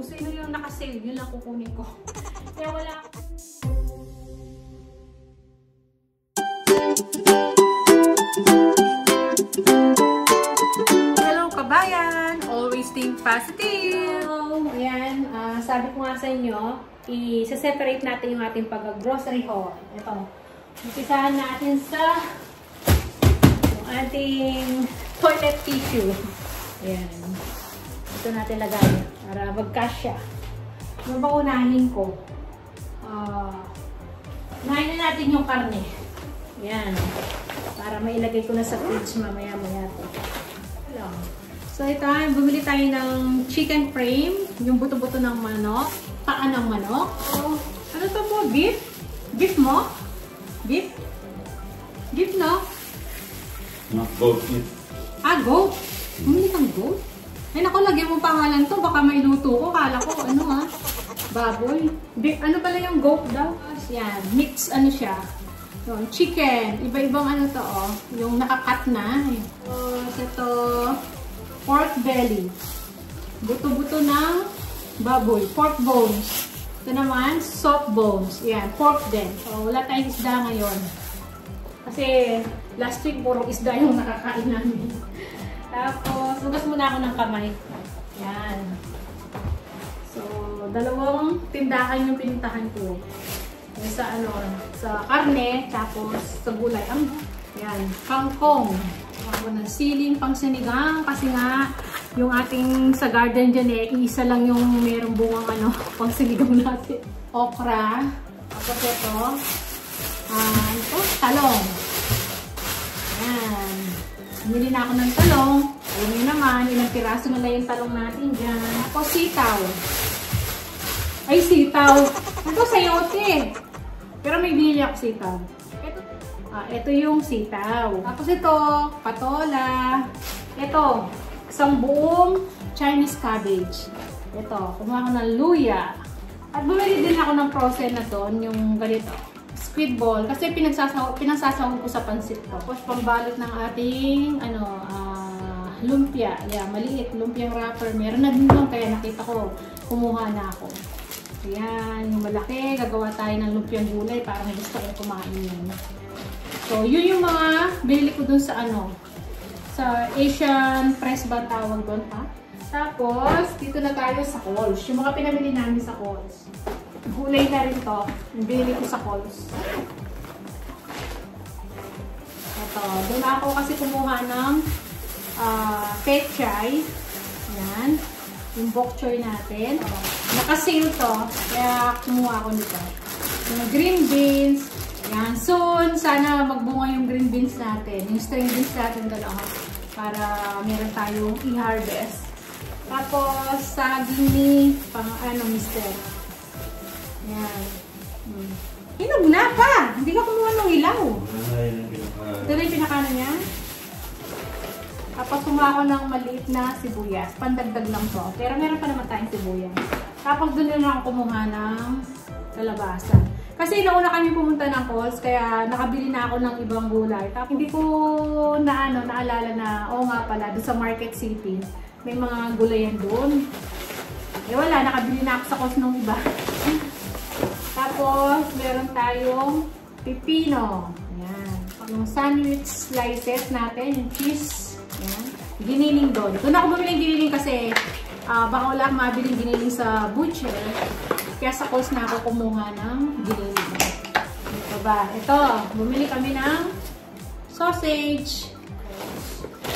Kung sino yung nakasale, yun lang kukunin ko. Kaya wala. Hello kabayan! Always think positive! Hello! Ayan, sabi ko nga sa inyo, i-separate natin yung ating pag-grocery haul. Ito. Umpisahan natin sa yung ating toilet tissue. Ayan. Ito natin lagay para magkasya. Ano ba unahin ko? Unahin na natin yung karne. Ayan. Para mailagay ko na sa fridge mamaya-maya ito. So ito, bumili tayo ng chicken frame. Yung buto-buto ng manok. Paa ng manok. Ano to po? Beef? Beef mo? Beef? Beef no? No, goat meat. Goat? Bumili kang goat? Ay naku, lagyan mo pangalan to. Baka may luto ko. Kala ko ano baboy. Beef, ano pala yung goat daw? Yan. Mix ano siya. Yung chicken. Iba-ibang ano to yung nakakat na. Ito, pork belly. Buto-buto ng baboy. Pork bones. Ito naman, soft bones. Yan, pork din. So, wala tayong isda ngayon. Kasi, last week, puro isda yung nakakain namin. Tapos, hugas muna ako ng kamay. Yan. So, dalawang tindahan yung pinuntahan ko. Yung sa sa karne, tapos sa gulay. Yan, kangkong. Ako ng siling pang sinigang kasi nga yung ating sa garden dyan isa lang yung merong bungang pang sinigang natin. Okra. Tapos ito, talong. Yan. Bumili na ako ng talong. Alam niyo naman, ilang piraso na lang yung talong natin dyan. Tapos sitaw. Ay, sitaw. Ito sayote. Pero may binili ako sitaw. Ito yung sitaw. Tapos ito, patola. Ito, isang buong Chinese cabbage. Ito, kumuha ko ng luya. At bumili din ako ng frozen na doon, yung ganito. Squid ball. Kasi pinagsasahog ko sa pansit to. Tapos pambalot ng ating, lumpia. Yeah, maliit. Lumpiang wrapper. Meron na din doon, kaya nakita ko. Kumuha na ako. Ayan, yung malaki. Gagawa tayo ng lumpiang gulay para may gusto ko kumain yun. So, yun yung mga binili ko dun sa sa Asian Press ba tawag doon, ha? Tapos, dito na tayo sa Coles. Yung mga pinamili namin sa Coles. Gulay na rin to. Yung binili ko sa Coles. Ito. Doon ako kasi kumuha ng pechay. Ayan. Yung bok choy natin. Naka-sale to. Kaya kumuha ko nito. Yung green beans. Yan. Soon, sana magbunga yung green beans natin. Yung string beans natin dalawa. Para meron tayong i-harvest. Tapos, saging ni mister. Yan. Hinog na pa! Hindi ka kumuha ng ilaw. Ito na yung pinakano niya. Tapos, kumuha ko ng maliit na sibuyas. Pandagdag lang to. Pero meron pa naman tayong sibuyas. Tapos, doon na ako kumuha ng kalabasa. Kasi nauna kami pumunta ng Coles, kaya nakabili na ako ng ibang gulay. Tapos hindi ko naalala na, nga pala, doon sa Market City, may mga gulayan doon. Wala, nakabili na ako sa Coles ng iba. Tapos, meron tayong pipino. Ayan. Yung sandwich slices natin, yung cheese. Ayan. Giniling doon. Doon ako bumili ng giniling kasi baka wala akong mabiling giniling sa butcher. Kaya sa Coles na ako kumuha ng giniling. Ito ba? Ito, bumili kami ng sausage.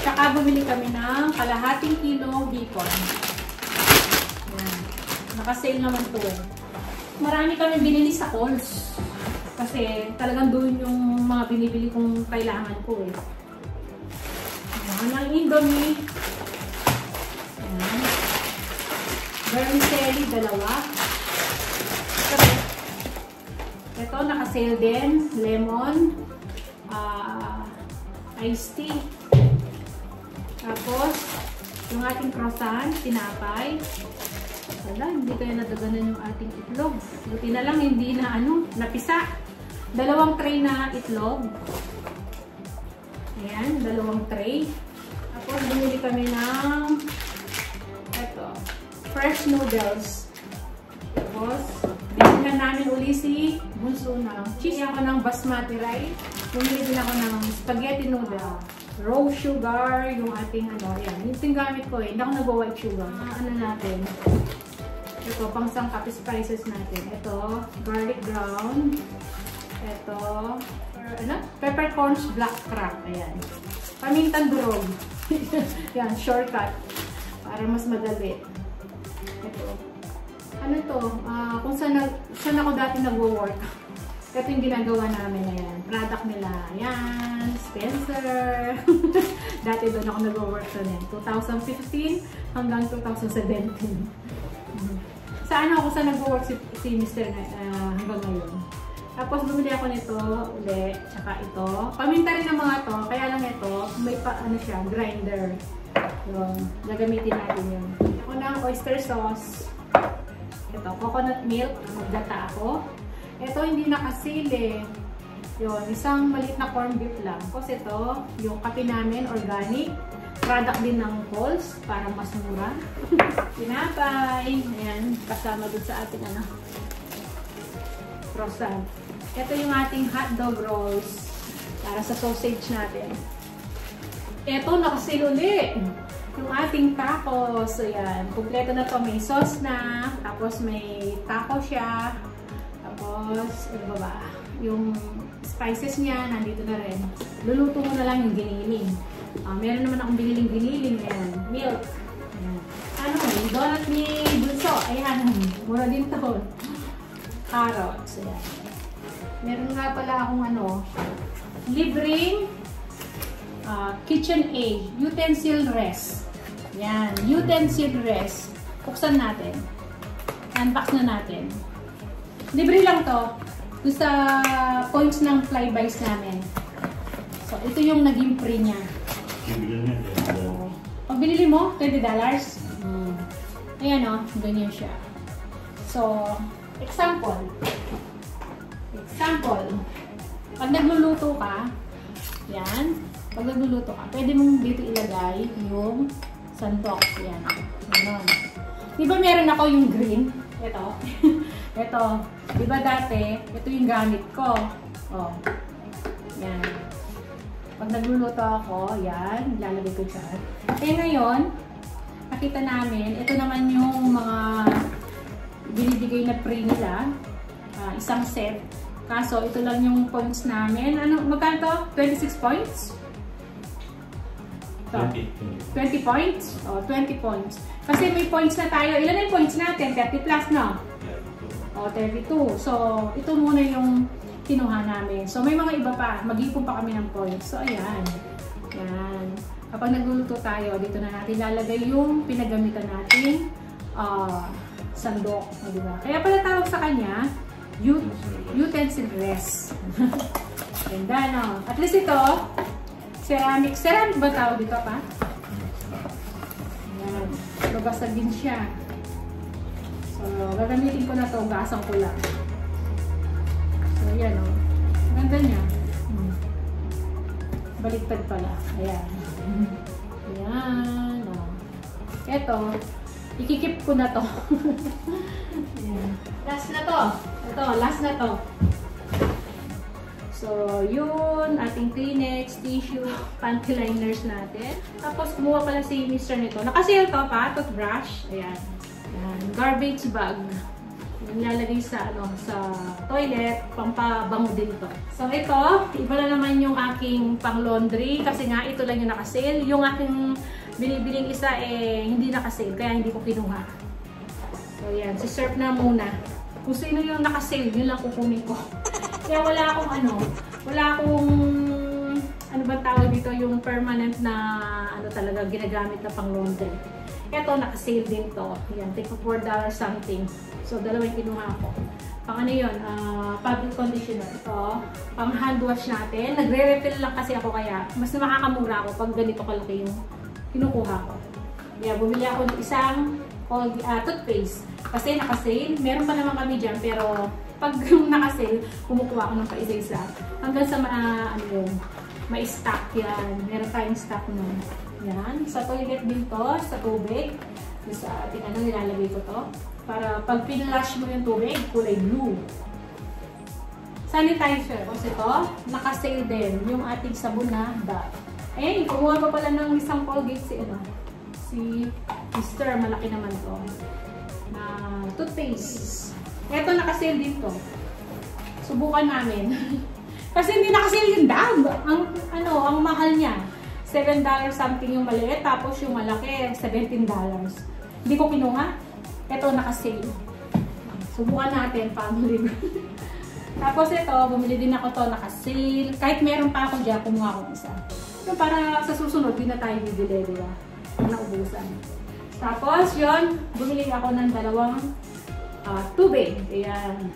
Saka bumili kami ng kalahating kilo bacon. Yan. Naka-sale naman to. Marami kami binili sa Coles. Kasi talagang doon yung mga binibili kong kailangan ko eh. Yan, ang Indomie. Yan. Vermicelli, dalawa. Ito, naka-sale din. Lemon. Iced tea. Tapos, yung ating croissant, tinapay. Wala, hindi kaya nadaganan yung ating itlog. Buti na lang, hindi na napisa. Dalawang tray na itlog. Ayan, dalawang tray. Tapos, bumili kami ng fresh noodles. Tapos, binigyan namin uli si Bunso ng cheese. Ako ng basmati rice. Bumili din ako ng spaghetti noodle. Raw sugar, yung ating ano, yan. Yung gamit ko eh. Hindi ako nag-white sugar. Ano natin? Ito, pang sangkap spices natin. Ito, garlic brown. Ito, ano? Peppercorns black crack. Ayan. Pamintang durog. Yan, shortcut. Para mas madali. Ito. Ano to? Kung saan ako dati nag-work. Ito yung ginagawa namin. Ayan. Product nila. Ayan. Spencer. Dati doon ako nag-work sa 2015 hanggang 2017. Saan ako sa nag-work si Mr. Hanggang ngayon. Tapos bumili ako nito ulit, tsaka ito. Paminta rin ng mga to, kaya lang ito, may ano siya, grinder. Yun, gagamitin natin yun. Ako ng oyster sauce. Ito, coconut milk, magdata ako. Ito hindi nakasili. Yun, isang maliit na corned beef lang. Tapos ito, yung kape namin, organic. Product din ng Coles, para mas mura. Tinapay. Ayan, kasama dun sa ating ano, croissant. Ito yung ating hotdog rolls para sa sausage natin. Ito, nakasil uli. Yung ating tacos. Ayan, kumpleto na to. May sauce na. Tapos may taco siya. Tapos, ano ba ba? Yung spices niya, nandito na rin. Luluto mo na lang yung giniling. Meron naman akong biniling giniling. Ayan, milk. Ayan. Ano, yung donut ni Bunso. Ayan, mura din to. Carrots. Ayan. Meron nga pala akong ano, libreng kitchen aid, utensil rest. Yan, utensil rest. Buksan natin. Unbox na natin. Libre lang to. Doon sa points ng flybys namin. So, ito yung naging free niya. Pag binili mo, $20. Ayan o, ganyan siya. So, example, pag nagluluto ka, yan, pag nagluluto ka, pwede mong dito ilagay yung sandok, yan, gano'n. Diba meron ako yung green? Ito, ito, diba dati, ito yung gamit ko, oh, yan. Pag nagluluto ako, yan, ilalagay ko dyan. Eh ngayon, nakita namin, ito naman yung mga binibigay na free nila, isang set. Kaso, ito lang yung points namin. Ano, magkano to? 26 points? Ito. 20 points? O, 20 points. Kasi may points na tayo. Ilan na yung points natin? 30 plus, no? O, 32. So, ito muna yung kinuha namin. So, may mga iba pa. Mag-ipon pa kami ng points. So, ayan. Yan. Kapag nagluluto tayo, dito na natin lalagay yung pinagamitan natin sandok. Diba? Kaya pala tawag sa kanya, utensil rest. Ganda, no? At least ito, ceramic. Ceramic ba tawag dito pa? Ayan. Babasag din siya. So, gagamitin ko na ito. Gasang ko lang. So, ayan, no? Ganda niya. Baliktad pala. Ayan. Ayan, no? Ito, ikikip ko na to. Last na to. Ito, last na to. So, yun. Ating Kleenex, tissue, panty liners natin. Tapos, kumuha pala si Mr. nito. Nakasale to pa, toothbrush. Ayan. Ayan. Garbage bag. Nilalagay sa, ano, sa toilet. Pampabango din to. So, ito. Iba na naman yung aking pang laundry. Kasi nga, ito lang yung nakasale. Yung aking binibiling isa, eh, hindi nakasale. Kaya hindi ko kinuha. So, yan. Si-serve na muna. Kung sino yung nakasale, yun lang kukunin ko. Kaya wala akong ano ba tawag dito, yung permanent na, ano talaga, ginagamit na pang laundry. Ito, nakasale din to. Yan, take $4 something. So, dalawa yung kinuha ko. Pang ano yun, fabric conditioner. Ito, pang hand wash natin. Nagre-refill lang kasi ako, kaya mas makakamura ako pag ganito kalaki yung kinukuha ko. Kaya bumili ako ng isang toothpaste. Kasi nakasale. Meron pa naman kami dyan, pero pag nakasale, kumukuha ako ng pa-isa-isa. Hanggang sa ano yun, ma-stock yan. Meron tayong stock nun. Yan. Sa toilet din to, sa tubig. Sa ating ano, nilalagay ko to. Para pag pinlash mo yung tubig, kulay blue. Sanitizer. Kasi ito, naka-sale din yung ating sabon na Dove. Ayan, kumuha pa pala ng isang Colgate si Mr. Malaki naman to. Na toothpaste. Ito, naka-sale din to. Subukan namin. Kasi hindi naka-sale yung Dove. Ang mahal niya. $7 something yung maliit. Tapos yung malaki, $17. Hindi ko kinuha. Ito, naka-sale. Subukan natin, family. Tapos ito, bumili din ako to, naka-sale. Kahit meron pa ako dyan, kumuha akong isa. So, para sa susunod, di na tayo bibili, di ba? Naubusan. Tapos, yun, bumili ako ng dalawang tubig. Ayan.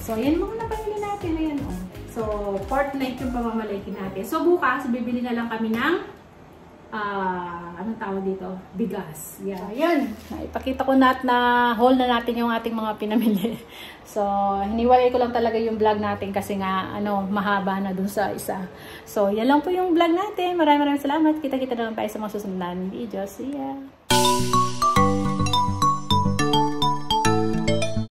So, yan mga napamili natin. Ayan, oh. So, fortnight yung pamamalaki natin. So, bukas, bibili na lang kami ng anong tawag dito? Bigas. Yan. So, yan. Ipakita ko na haul na natin yung ating mga pinamili. So, hiniwalay ko lang talaga yung vlog natin kasi nga, mahaba na dun sa isa. So, yan lang po yung vlog natin. Maraming salamat. Kita-kita na lang tayo sa mga susunod namin videos. See ya!